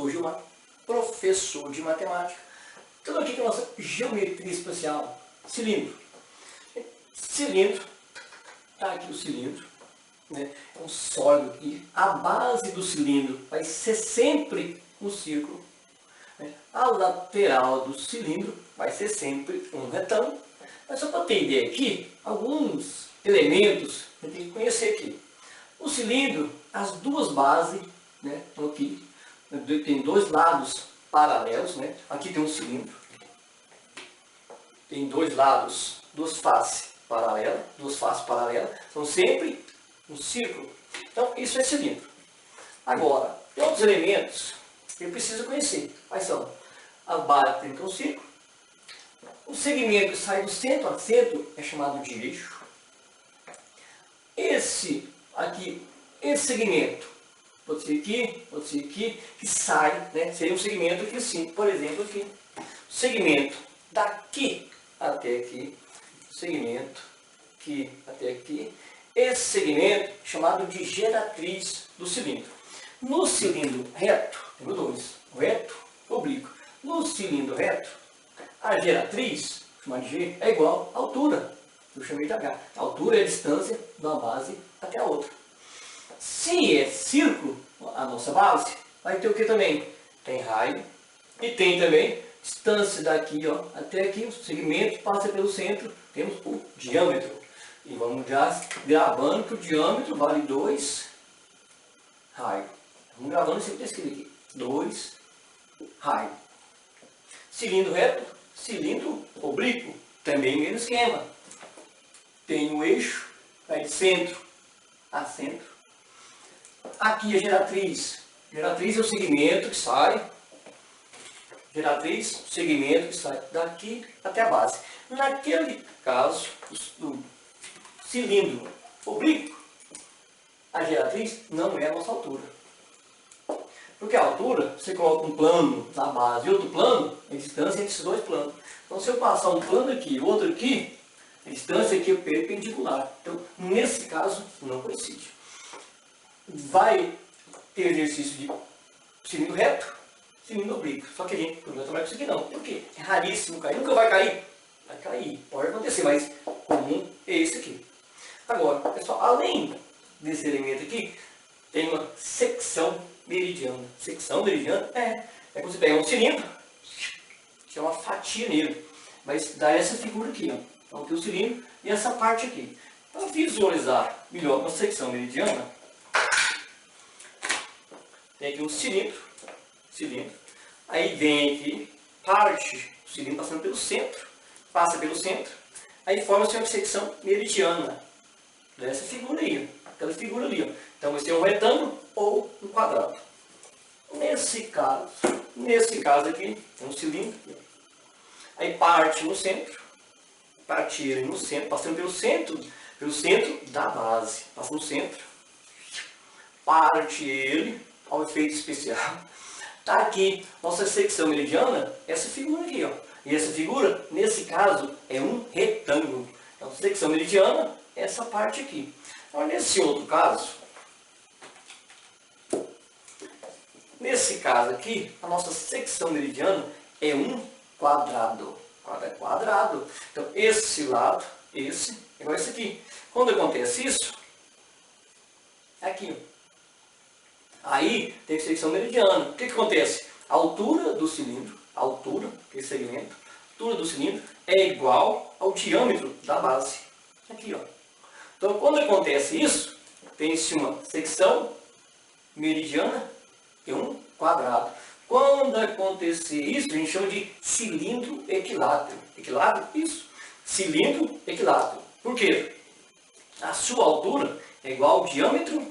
sou o Gilmar, professor de matemática. Estou aqui com a nossa geometria espacial, cilindro. Cilindro, está aqui o cilindro, né? É um sólido aqui. A base do cilindro vai ser sempre um círculo, né? A lateral do cilindro vai ser sempre um retângulo. Mas só para ter ideia aqui, alguns elementos que a gente tem que conhecer aqui. O cilindro, as duas bases, né, estão aqui, tem dois lados paralelos, né? Aqui tem um cilindro, tem dois lados, duas faces paralelas, são sempre um círculo. Então, isso é cilindro. Agora, tem outros elementos que eu preciso conhecer. Quais são? A base tem que é um círculo. O segmento que sai do centro a centro é chamado de eixo. Esse segmento, pode ser aqui, que sai, né? Seria um segmento aqui assim, por exemplo, aqui. O segmento daqui até aqui, segmento aqui até aqui, esse segmento é chamado de geratriz do cilindro. No cilindro reto, número 2, reto, oblíquo. No cilindro reto, a geratriz, chamada de G, é igual à altura. Eu chamei de H. A altura é a distância de uma base até a outra. Se é círculo, a nossa base, vai ter o que também? Tem raio e tem também distância daqui, ó, até aqui, o segmento passa pelo centro, temos o diâmetro. E vamos já gravando que o diâmetro vale 2 raios. Vamos gravando sempre escrito aqui. 2 raios. Cilindro reto, cilindro oblíquo, também mesmo esquema. Tem o eixo, vai de centro a centro. Aqui a geratriz. Geratriz é o segmento que sai. Geratriz, segmento que sai daqui até a base. Naquele caso, do cilindro oblíquo, a geratriz não é a nossa altura. Porque a altura, você coloca um plano na base e outro plano, a distância entre esses dois planos. Então, se eu passar um plano aqui e outro aqui, a distância aqui é perpendicular. Então, nesse caso, não coincide. Vai ter exercício de cilindro reto, cilindro oblíquo. Só que a gente não vai conseguir não. Por quê? É raríssimo cair. Nunca vai cair? Vai cair. Pode acontecer, mas comum é esse aqui. Agora, pessoal, além desse elemento aqui, tem uma secção meridiana. Secção meridiana é como você pega um cilindro, que é uma fatia nele. Vai dar essa figura aqui, ó. Então tem o cilindro e essa parte aqui. Para visualizar melhor uma secção meridiana, tem aqui um cilindro. Aí vem aqui, parte do cilindro passando pelo centro, passa pelo centro, aí forma-se uma secção meridiana. Dessa figura aí, ó. Aquela figura ali, ó. Então vai ser um retângulo ou um quadrado. Nesse caso aqui, tem um cilindro. Aí parte no centro, parte ele no centro, passando pelo centro da base. Passa no centro, parte ele, ao efeito especial. Tá aqui, nossa secção meridiana, essa figura aqui, ó. E essa figura, nesse caso, é um retângulo. Então, secção meridiana, essa parte aqui. Agora, nesse outro caso, aqui, a nossa secção meridiana é um quadrado. Quadrado. Então, esse lado, esse, é igual esse aqui. Quando acontece isso, é aqui, ó. Aí tem secção meridiana. O que acontece? A altura do cilindro, esse segmento, a altura do cilindro é igual ao diâmetro da base. Aqui, ó. Então, quando acontece isso, tem-se uma secção meridiana e um quadrado. Quando acontecer isso, a gente chama de cilindro equilátero. Equilátero? Isso. Cilindro equilátero. Por quê? A sua altura é igual ao diâmetro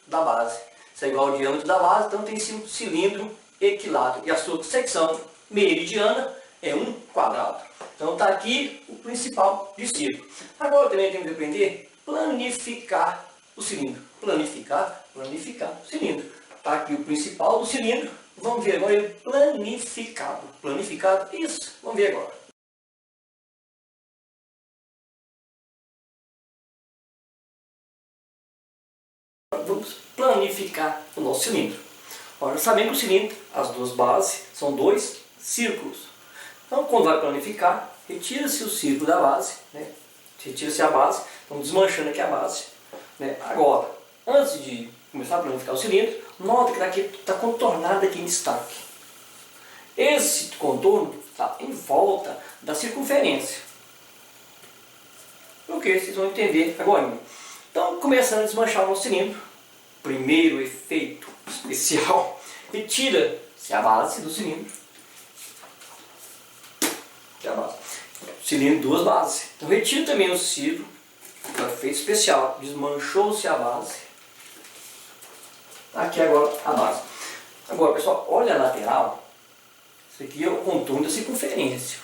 da base. Se é igual ao diâmetro da base, então tem-se um cilindro equilátero. E a sua secção meridiana é um quadrado. Então está aqui o principal de círculo. Agora também temos que aprender a planificar o cilindro. Planificar o cilindro. Está aqui o principal do cilindro. Vamos ver agora ele planificado. Planificado? Isso. Vamos ver agora. Vamos planificar o nosso cilindro. Agora, sabendo que o cilindro, as duas bases, são dois círculos. Então, quando vai planificar, retira-se o círculo da base, né? Retira-se a base, estamos desmanchando aqui a base, né? Agora, antes de começar a planificar o cilindro, nota que daqui está contornado aqui em destaque. Esse contorno está em volta da circunferência. O que vocês vão entender agora. Então, começando a desmanchar o nosso cilindro, primeiro efeito especial, retira-se a base do cilindro. A base. Cilindro, duas bases. Então, retira também o círculo, efeito especial, desmanchou-se a base. Aqui agora a base. Agora, pessoal, olha a lateral. Isso aqui é o contorno da circunferência.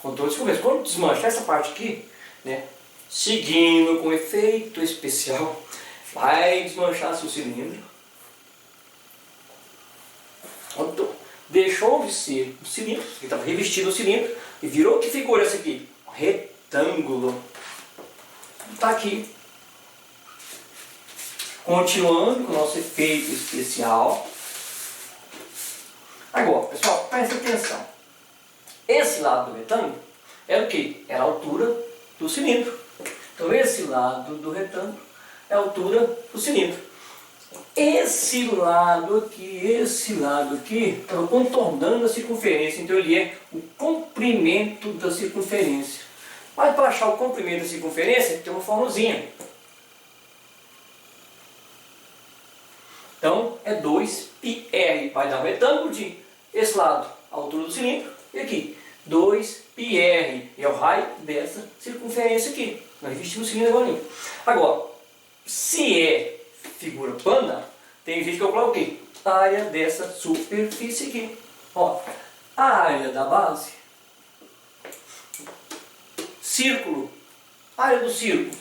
Contorno da circunferência. Quando desmanchar essa parte aqui, né, seguindo com efeito especial, vai desmanchar seu cilindro. Então, deixou de ser um cilindro, ele estava revestido no cilindro, e virou que figura essa aqui? Um retângulo. Está aqui. Continuando com o nosso efeito especial. Agora, pessoal, presta atenção. Esse lado do retângulo era o que? Era a altura do cilindro. Então, esse lado do retângulo é a altura do cilindro. Esse lado aqui estava contornando a circunferência, então ele é o comprimento da circunferência. Mas para achar o comprimento da circunferência, tem uma formulazinha. Então é 2πr, vai dar um retângulo de esse lado, a altura do cilindro, e aqui 2πr, é o raio dessa circunferência aqui. Nós revestimos o cilindro agora. Agora, se é figura plana, tem gente que calcular o quê? A área dessa superfície aqui. Ó, a área da base, círculo, área do círculo,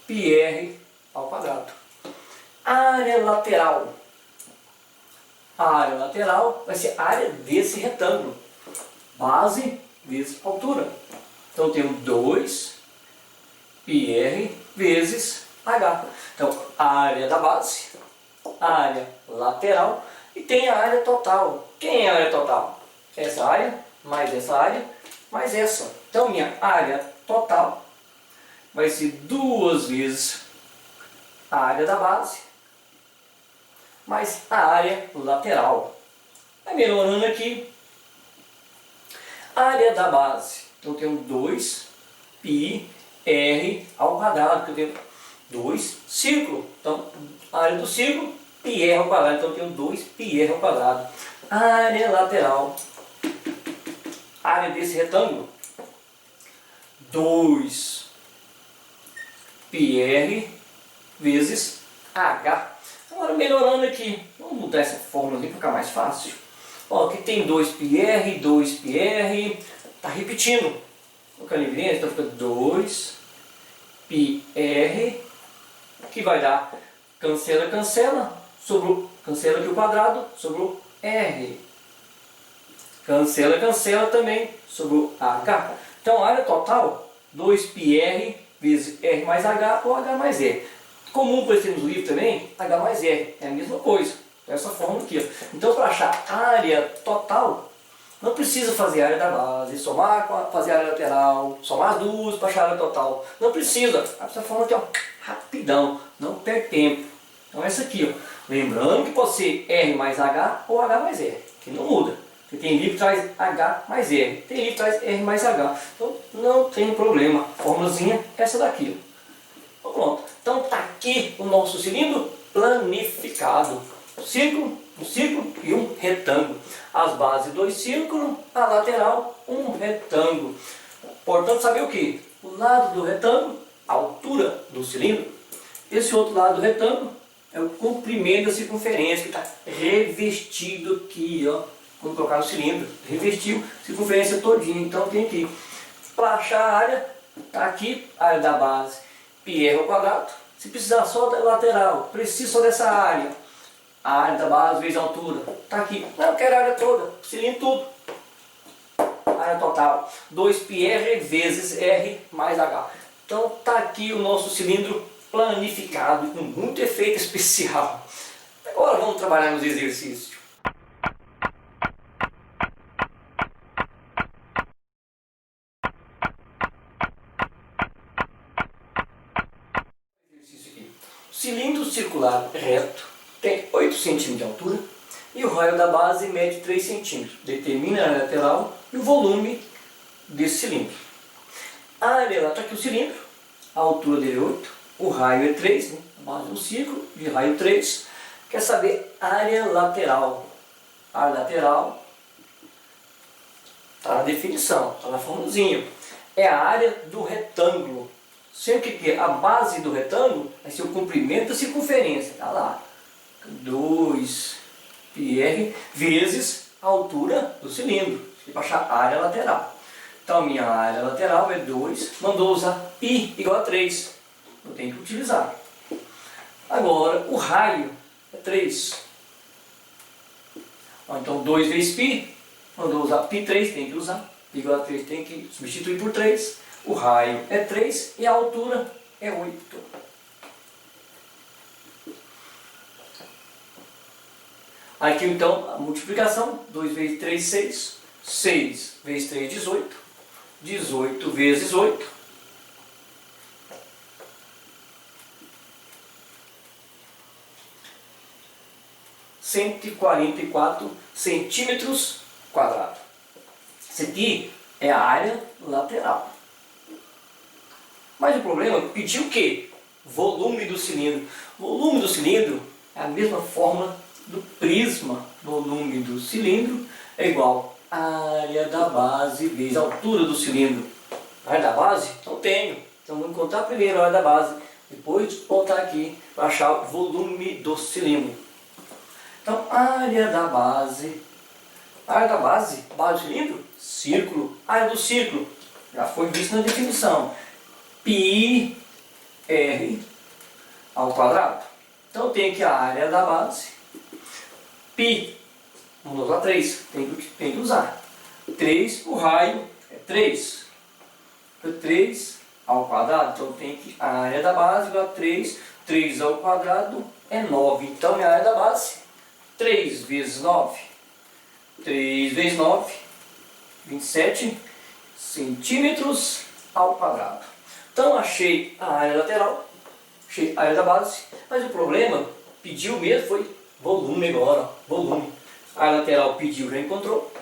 πr ao quadrado. Área lateral. A área lateral vai ser a área desse retângulo. Base vezes altura. Então temos 2πr vezes h. Então, a área da base, a área lateral e tem a área total. Quem é a área total? Essa área, mais essa área, mais essa. Então, minha área total vai ser 2 vezes a área da base mais a área lateral. Vai melhorando aqui. Área da base. Então, eu tenho 2πr ao quadrado, porque eu tenho 2 círculo. Então, a área do círculo, πr ao quadrado. Então, eu tenho 2πr ao quadrado. Área lateral. Área desse retângulo. 2πr vezes h. Agora, melhorando aqui. Vamos mudar essa fórmula aqui para ficar mais fácil. Ó, aqui tem 2πr, 2πr. Está repetindo. O calibrinho, então fica 2πr, que vai dar cancela, cancela, sobrou, cancela aqui o quadrado, sobrou r. Cancela, cancela também, sobrou h. Então a área total, 2πr vezes r mais h ou h mais r. Comum para esse no livro também, h mais r, é a mesma coisa. Essa fórmula aqui. Ó. Então para achar a área total, não precisa fazer a área da base, fazer a área lateral, somar as duas para achar a área total. Não precisa. Essa forma aqui, ó, rapidão, não perde tempo. Então essa aqui, ó. Lembrando que pode ser R mais H ou H mais R, que não muda. Porque tem livro que traz H mais R, tem livro que traz R mais H. Então não tem problema. Formulazinha essa daqui. Ó. Então, pronto. Então está aqui o nosso cilindro planificado. Círculo, um círculo e um retângulo. As bases, 2 círculos, a lateral, um retângulo. Portanto, saber o que? O lado do retângulo, a altura do cilindro. Esse outro lado do retângulo é o comprimento da circunferência, que está revestido aqui, ó. Quando colocar no cilindro, revestiu a circunferência todinha. Então tem aqui. Para achar a área, está aqui a área da base, πr ao quadrado. Se precisar só da lateral, precisa só dessa área. A área da base vezes a altura. Está aqui. Não, eu quero a área toda. Cilindro tudo. Área total. 2πr vezes R mais H. Então está aqui o nosso cilindro planificado com muito efeito especial. vamos trabalhar nos exercícios. Exercício aqui. O cilindro circular reto tem 8 cm de altura e o raio da base mede 3 cm. Determina a área lateral e o volume desse cilindro. A área, está aqui o cilindro, a altura dele é 8, o raio é 3, né? A base do círculo, de raio 3. Quer saber a área lateral? A área lateral está na definição, está na formulazinha. É a área do retângulo. Sempre que a base do retângulo vai ser o comprimento da circunferência. Está lá. 2πr vezes a altura do cilindro. Para achar a área lateral. Então, minha área lateral é 2. Mandou usar π igual a 3. Eu tenho que utilizar. Agora, o raio é 3. Então, 2 vezes π. Mandou usar π3, tem que usar. Π igual a 3, tem que substituir por 3. O raio é 3 e a altura é 8. Aqui então a multiplicação, 2 vezes 3, 6. 6 vezes 3, 18. 18 vezes 8. 144 centímetros quadrados. Isso aqui é a área lateral. Mas o problema é que pediu o quê? Volume do cilindro. Volume do cilindro é a mesma fórmula do prisma. Volume do cilindro é igual à área da base vezes a altura do cilindro. A área da base? Não tenho. Então vamos encontrar primeiro a área da base. Depois voltar aqui para achar o volume do cilindro. Então, área da base. Área da base, base do cilindro, círculo. Área do círculo, já foi visto na definição. πr ao quadrado. Então, eu tenho aqui a área da base. π, vamos usar 3, tem que usar. 3, o raio é 3. 3 ao quadrado, então tem que a área da base igual a 3. 3 ao quadrado é 9. Então, minha área da base, 3 vezes 9. 3 vezes 9, 27 centímetros ao quadrado. Então, achei a área lateral, achei a área da base, mas o problema, pediu mesmo, foi volume agora, volume. A área lateral pediu, já encontrou,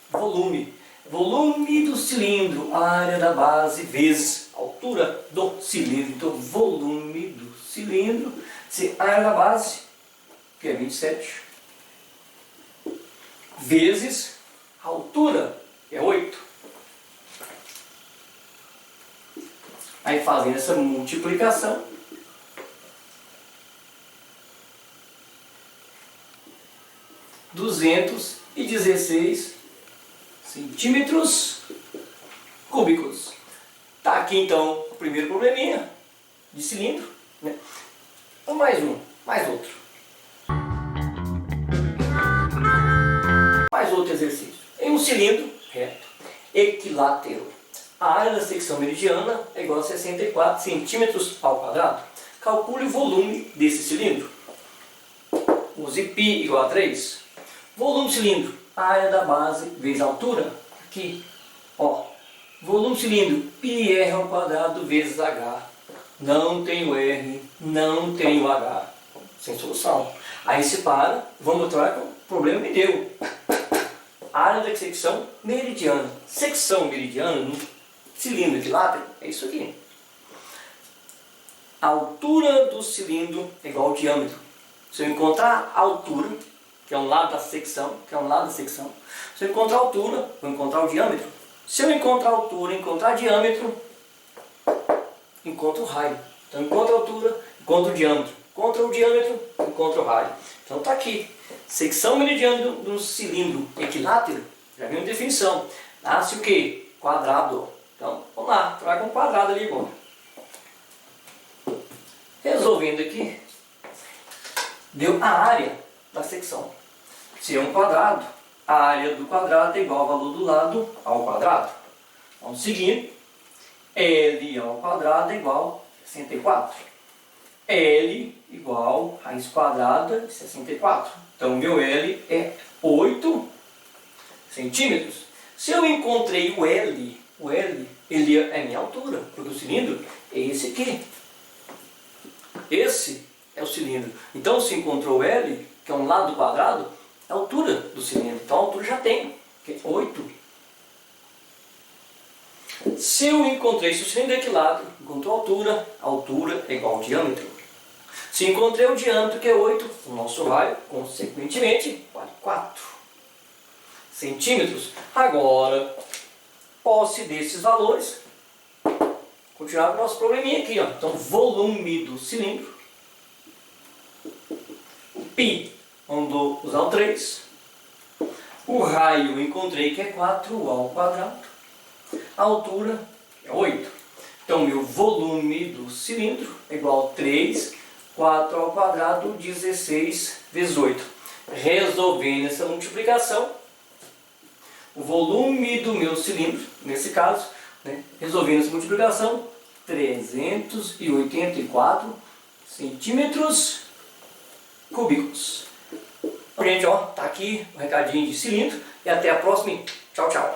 volume. Volume do cilindro, área da base vezes a altura do cilindro. Então, volume do cilindro, se a área da base, que é 27, vezes a altura, que é 8. Aí, fazendo essa multiplicação, (216 centímetros cúbicos). Tá aqui então o primeiro probleminha de cilindro, né? Então mais outro. Mais outro exercício. Em um cilindro reto, equilátero, a área da secção meridiana é igual a 64 centímetros ao quadrado. Calcule o volume desse cilindro. Use π igual a 3. Volume do cilindro, a área da base vezes a altura. Aqui, ó. Volume do cilindro, πr ao quadrado vezes h. Não tenho r, não tenho h. Sem solução. Aí se para, vamos mostrar que o problema me deu. Área da secção meridiana. Secção meridiana no cilindro equilátero é isso aqui. A altura do cilindro é igual ao diâmetro. Se eu encontrar a altura, que é um lado da secção, se eu encontrar a altura, vou encontrar o diâmetro. Se eu encontrar a altura, encontrar diâmetro, encontro o raio. Então, encontro a altura, encontro o diâmetro. Encontro o diâmetro, encontro o raio. Então, está aqui. Secção meridiana do cilindro equilátero, já viu a definição. Nasce o quê? Quadrado. Então, vamos lá, traga um quadrado ali agora. Resolvendo aqui, deu a área da secção. Se é um quadrado, a área do quadrado é igual ao valor do lado ao quadrado. Vamos seguir. L ao quadrado é igual a 64. L igual a raiz quadrada de 64. Então, meu L é 8 centímetros. Se eu encontrei o L, ele é minha altura, porque o cilindro é esse aqui. Esse é o cilindro. Então, se encontrou o L, que é um lado quadrado, é a altura do cilindro. Então, a altura já tem, que é 8. Se eu encontrei, se o cilindro é que lado, encontrou a altura é igual ao diâmetro. Se encontrei o diâmetro, que é 8, o nosso raio, consequentemente, vale 4 centímetros. Agora, posse desses valores, continuar com o nosso probleminha aqui. Ó. Então, volume do cilindro, o π, vamos usar o 3. O raio eu encontrei que é 4 ao quadrado. A altura é 8. Então, meu volume do cilindro é igual a 3, 4 ao quadrado, 16 vezes 8. Resolvendo essa multiplicação, o volume do meu cilindro, nesse caso, né, resolvendo essa multiplicação, 384 centímetros cúbicos. Gente, ó, tá aqui o recadinho de cilindro e até a próxima. Tchau, tchau.